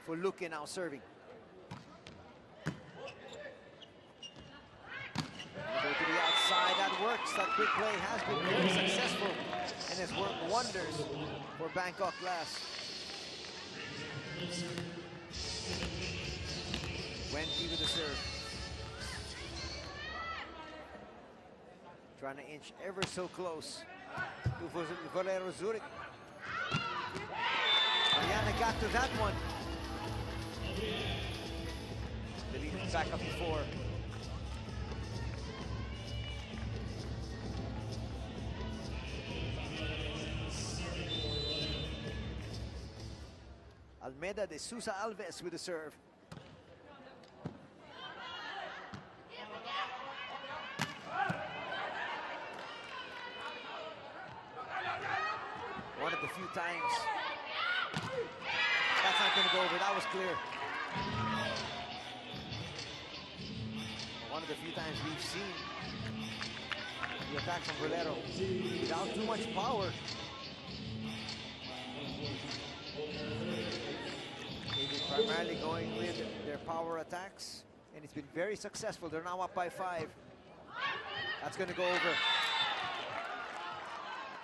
For Luque now serving. Go to the outside, that works. That quick play has been very successful and has worked wonders for Bangkok Glass. Wendy with the serve. Trying to inch ever so close to Volero Zurich. Mariana got to that one. The lead is back up to 4. Almeida de Sousa Alves with the serve. One of the few times. That's not going to go over. That was clear. One of the few times we've seen the attack from Volero without too much power. They've been primarily going with their power attacks, and it's been very successful. They're now up by 5. That's going to go over.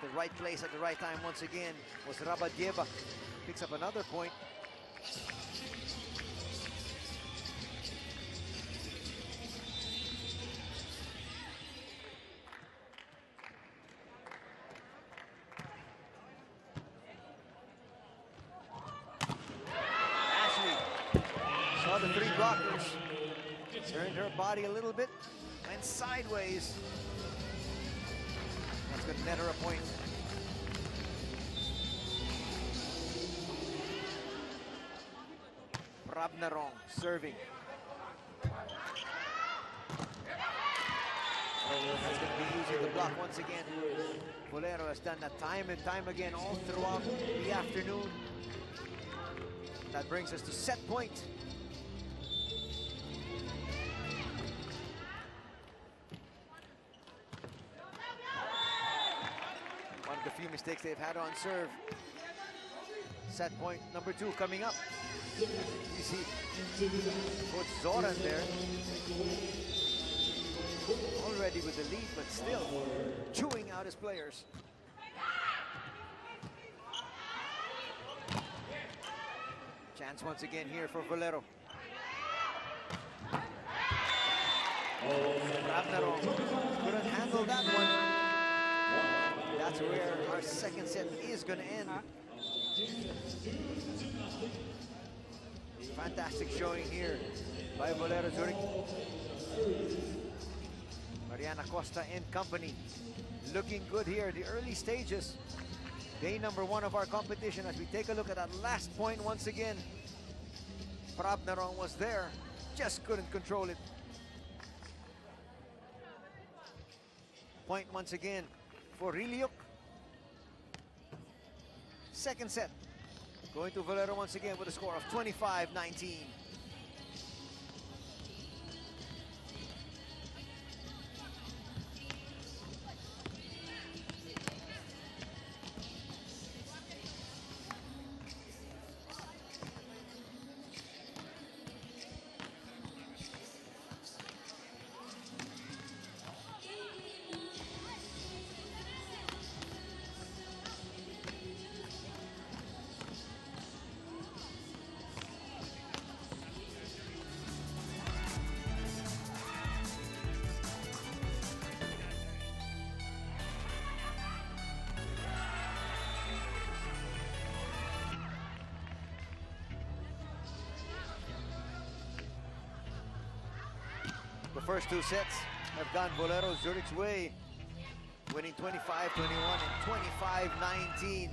The right place at the right time once again was Rabadzieva. Picks up another point. Saw the 3 blockers, turned her body a little bit, went sideways. That's going to net her a point. Prabnarong serving. That's going to be using the block once again. Volero has done that time and time again all throughout the afternoon. That brings us to set point. One of the few mistakes they've had on serve. Set point number 2 coming up. You see Coach Zoran there. Already with the lead, but still chewing out his players. Chance once again here for Volero. Prabnarong couldn't handle that one. That's where our second set is going to end. Fantastic showing here by Volero Zurich. Mariana Costa and company looking good here. The early stages. Day number 1 of our competition. As we take a look at that last point once again. Prabnarong was there, just couldn't control it. Point once again for Riliuk. Second set. Going to Volero once again with a score of 25-19. The first 2 sets have gone Volero Zurich's way, winning 25-21 and 25-19.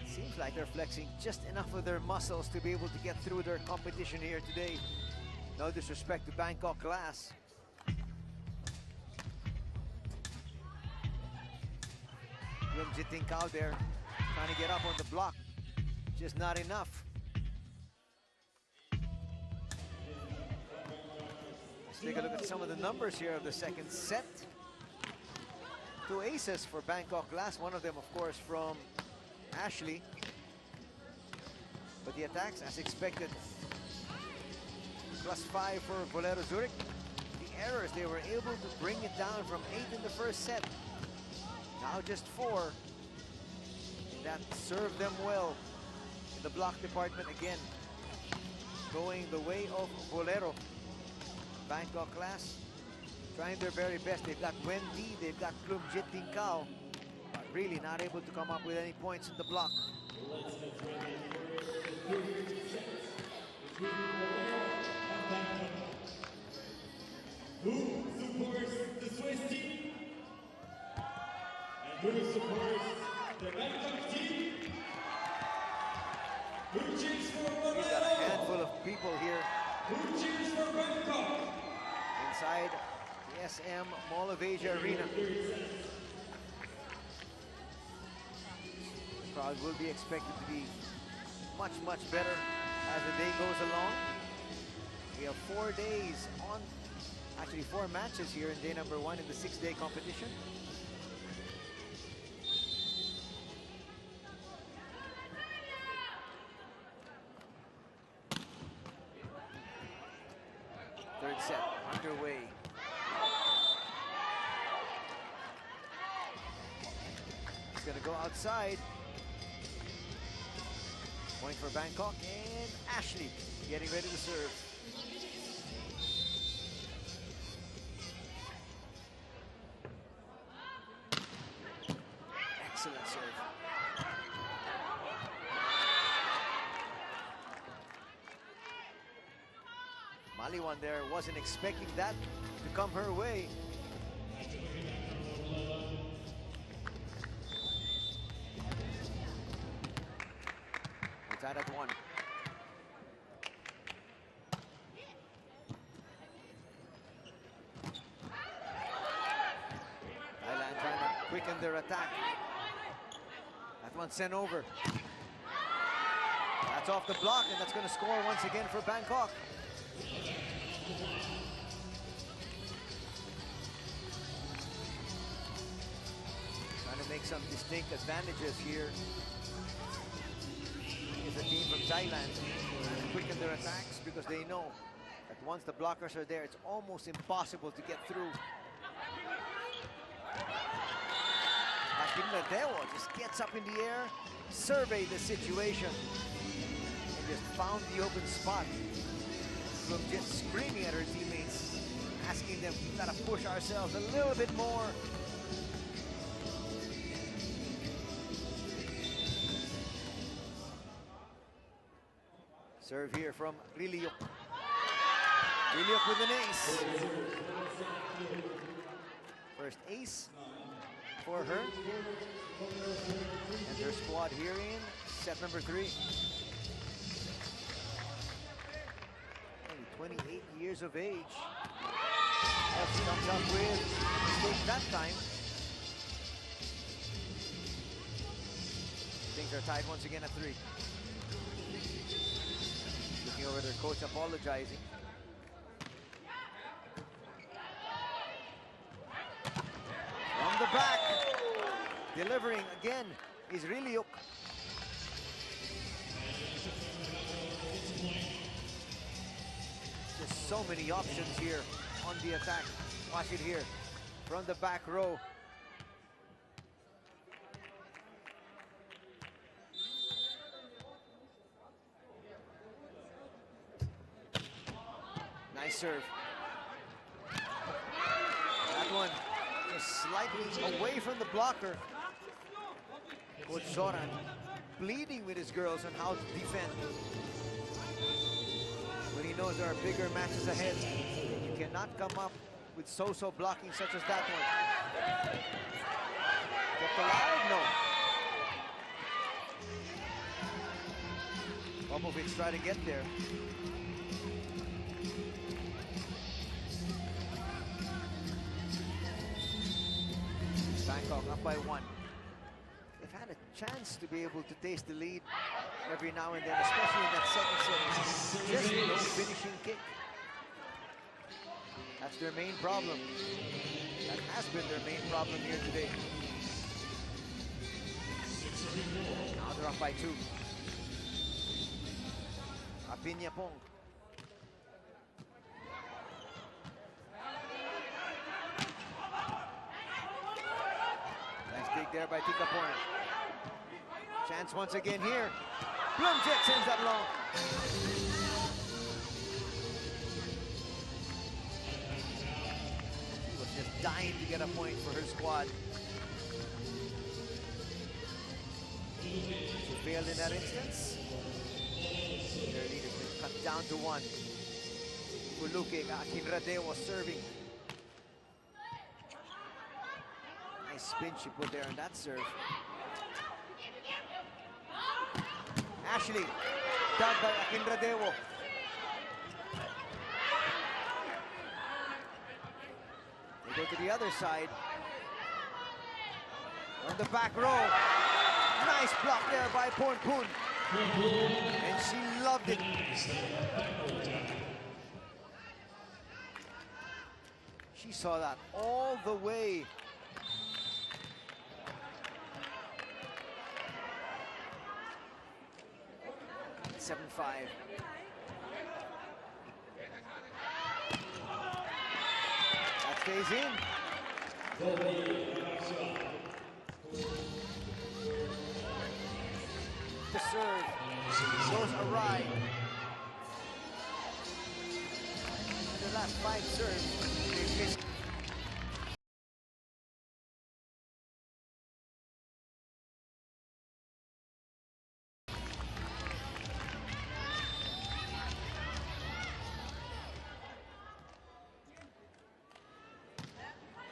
Seems like they're flexing just enough of their muscles to be able to get through their competition here today. No disrespect to Bangkok Glass. Jiting Kao there, trying to get up on the block. Just not enough. Let's take a look at some of the numbers here of the second set. 2 aces for Bangkok Glass, one of them, of course, from Ashley. But the attacks, as expected, +5 for Volero Zurich. The errors, they were able to bring it down from 8 in the first set. Now just 4. And that served them well in the block department again. Going the way of Volero. Bangkok Glass trying their very best. They've got Wendy, they've got Jiting Kao, but really not able to come up with any points in the block. Who supports the Swiss team? And who supports the Bangkok team? Who cheers for Volero? We've got a handful of people here Who cheers for Bangkok? inside the SM Mall of Asia Arena. The crowd will be expected to be much, much better as the day goes along. We have 4 days on, actually 4 matches here in day number 1 in the 6-day competition. Third set underway. It's gonna go outside. Point for Bangkok, and Ashley getting ready to serve. Excellent serve. Maliwan there wasn't expecting that to come her way. We're tied at 1. Thailand trying to quicken their attack. That one sent over. That's off the block, and that's going to score once again for Bangkok. Trying to make some distinct advantages here is the team from Thailand. Trying to quicken their attacks because they know that once the blockers are there, it's almost impossible to get through. Dewo just gets up in the air, surveyed the situation, and just found the open spot. From just screaming at her teammates, asking them, we've got to push ourselves a little bit more. Serve here from Riliuk. Riliuk with an ace. First ace for her. And her squad here in set number 3. Only 28 years of age. She comes up with mistake that time. Things are tied once again at 3. Looking over their coach, apologizing. From the back, delivering again is Riliuk. Just so many options here on the attack. Watch it here from the back row. Nice serve. That one just slightly away from the blocker. Coach Zoran pleading with his girls on how to defend. But he knows there are bigger matches ahead. You cannot come up with so-so blocking such as that one. Kept alive? No. Popovic tried to get there. Bangkok up by 1. chance to be able to taste the lead every now and then, especially in that second set. Just no finishing kick. That's their main problem. That has been their main problem here today. Now they're up by 2. Apinya Pong. Nice dig there by Tika Porn. Chance once again here. Blumjet sends that long. She was just dying to get a point for her squad. She failed in that instance. Their lead has been cut down to 1. Fuluke, Akinradewo serving. Nice spin she put there on that serve. Ashley, dug by Akinradewo. They go to the other side. On the back row. Nice block there by Porn Poon. And she loved it. She saw that all the way. It's 7-5. That stays in. The serve goes awry. In the last 5 serves, they've missed.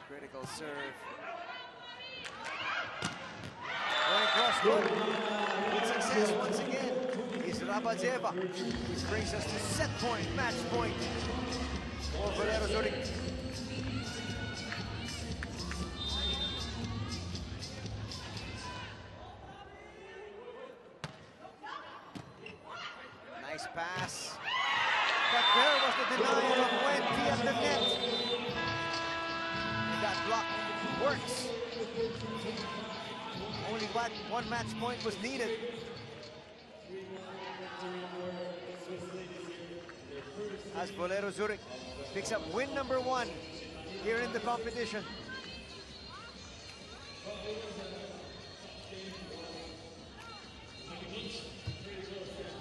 Critical serve. Going cross court. With success once again is Rabazeva, which brings us to set point, match point for Volero Zurich. Nice pass. But there was the denial of Wendy at the net. And that block works. Only one match point was needed. As Volero Zurich picks up win number 1 here in the competition.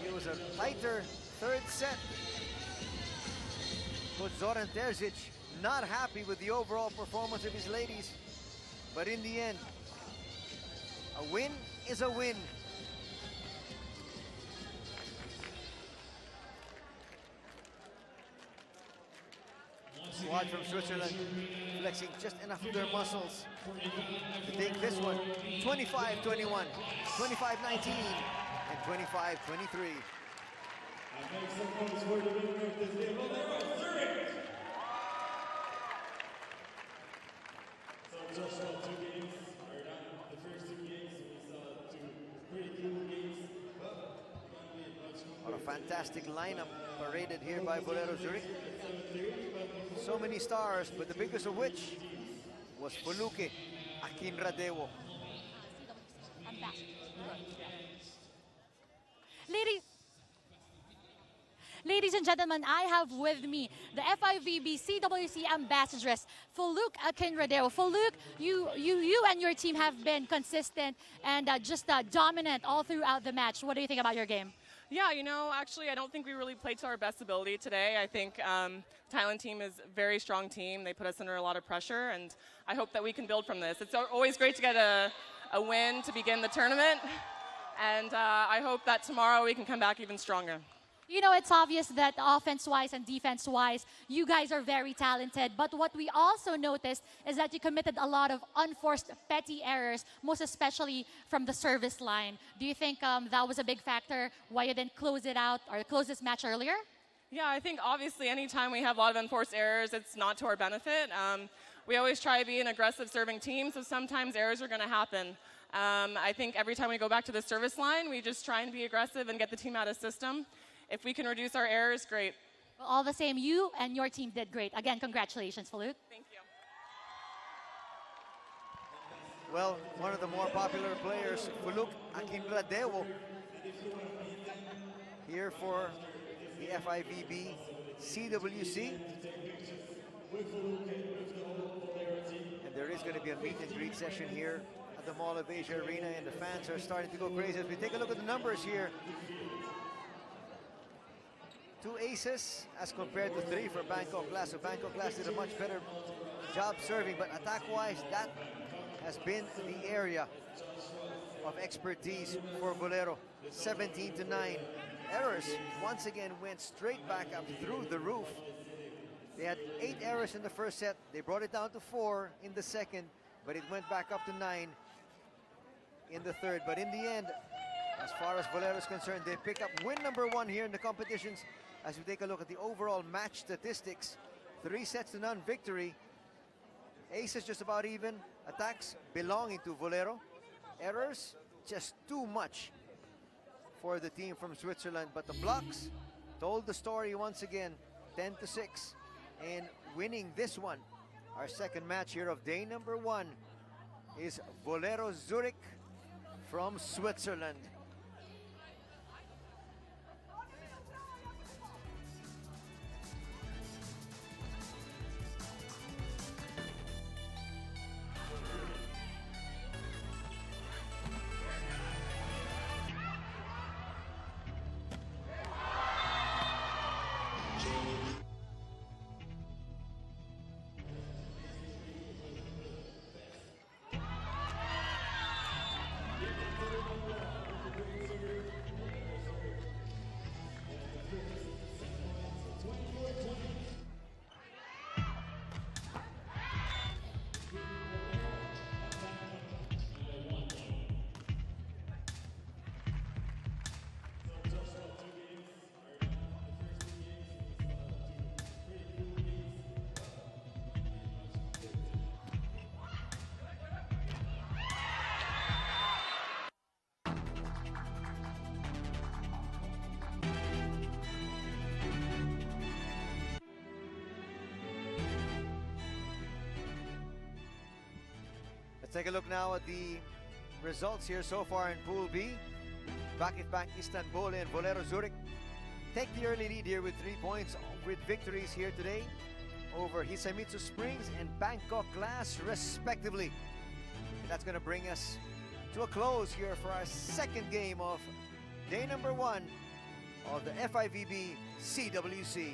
It was a tighter third set. But Zoran Terzic not happy with the overall performance of his ladies. But in the end, a win is a win. Squad from Switzerland flexing just enough of their muscles to take this one. 25-21, 25-19, and 25-23. What a fantastic lineup paraded here by Volero Zurich. So many stars, but the biggest of which was Fuluke Akinradewo. Ladies and gentlemen, I have with me the FIVB CWC ambassadress, Fuluke Akinradewo. Fuluke, you and your team have been consistent and just dominant all throughout the match. What do you think about your game? Yeah, you know, actually, I don't think we really played to our best ability today. I think Thailand team is a very strong team. They put us under a lot of pressure, and I hope that we can build from this. It's always great to get a win to begin the tournament, and I hope that tomorrow we can come back even stronger. You know, it's obvious that offense-wise and defense-wise, you guys are very talented. But what we also noticed is that you committed a lot of unforced petty errors, most especially from the service line. Do you think that was a big factor why you didn't close it out or close this match earlier? Yeah, I think obviously anytime we have a lot of unforced errors, it's not to our benefit. We always try to be an aggressive serving team, so sometimes errors are going to happen. I think every time we go back to the service line, we just try and be aggressive and get the team out of system. If we can reduce our errors, great. Well, all the same, you and your team did great. Again, congratulations, Falut. Thank you. Well, one of the more popular players, Fuluk Akinladewo, here for the FIVB CWC. And there is going to be a meet and greet session here at the Mall of Asia Arena, and the fans are starting to go crazy. As we take a look at the numbers here, 2 aces as compared to 3 for Bangkok Glass. So Bangkok Glass did a much better job serving, but attack-wise, that has been the area of expertise for Volero. 17-9. Errors once again went straight back up through the roof. They had 8 errors in the first set. They brought it down to 4 in the second, but it went back up to 9 in the third. But in the end, as far as Volero is concerned, they pick up win number 1 here in the competitions. As we take a look at the overall match statistics, 3-0 victory. Aces just about even. Attacks belonging to Volero. Errors just too much for the team from Switzerland. But the blocks told the story once again, 10-6. And winning this one, our second match here of day number 1, is Volero Zurich from Switzerland. Let's take a look now at the results here so far in Pool B. FIVB Istanbul and Volero Zurich take the early lead here with 3 points, with victories here today over Hisamitsu Springs and Bangkok Glass respectively. And that's going to bring us to a close here for our second game of day number 1 of the FIVB CWC.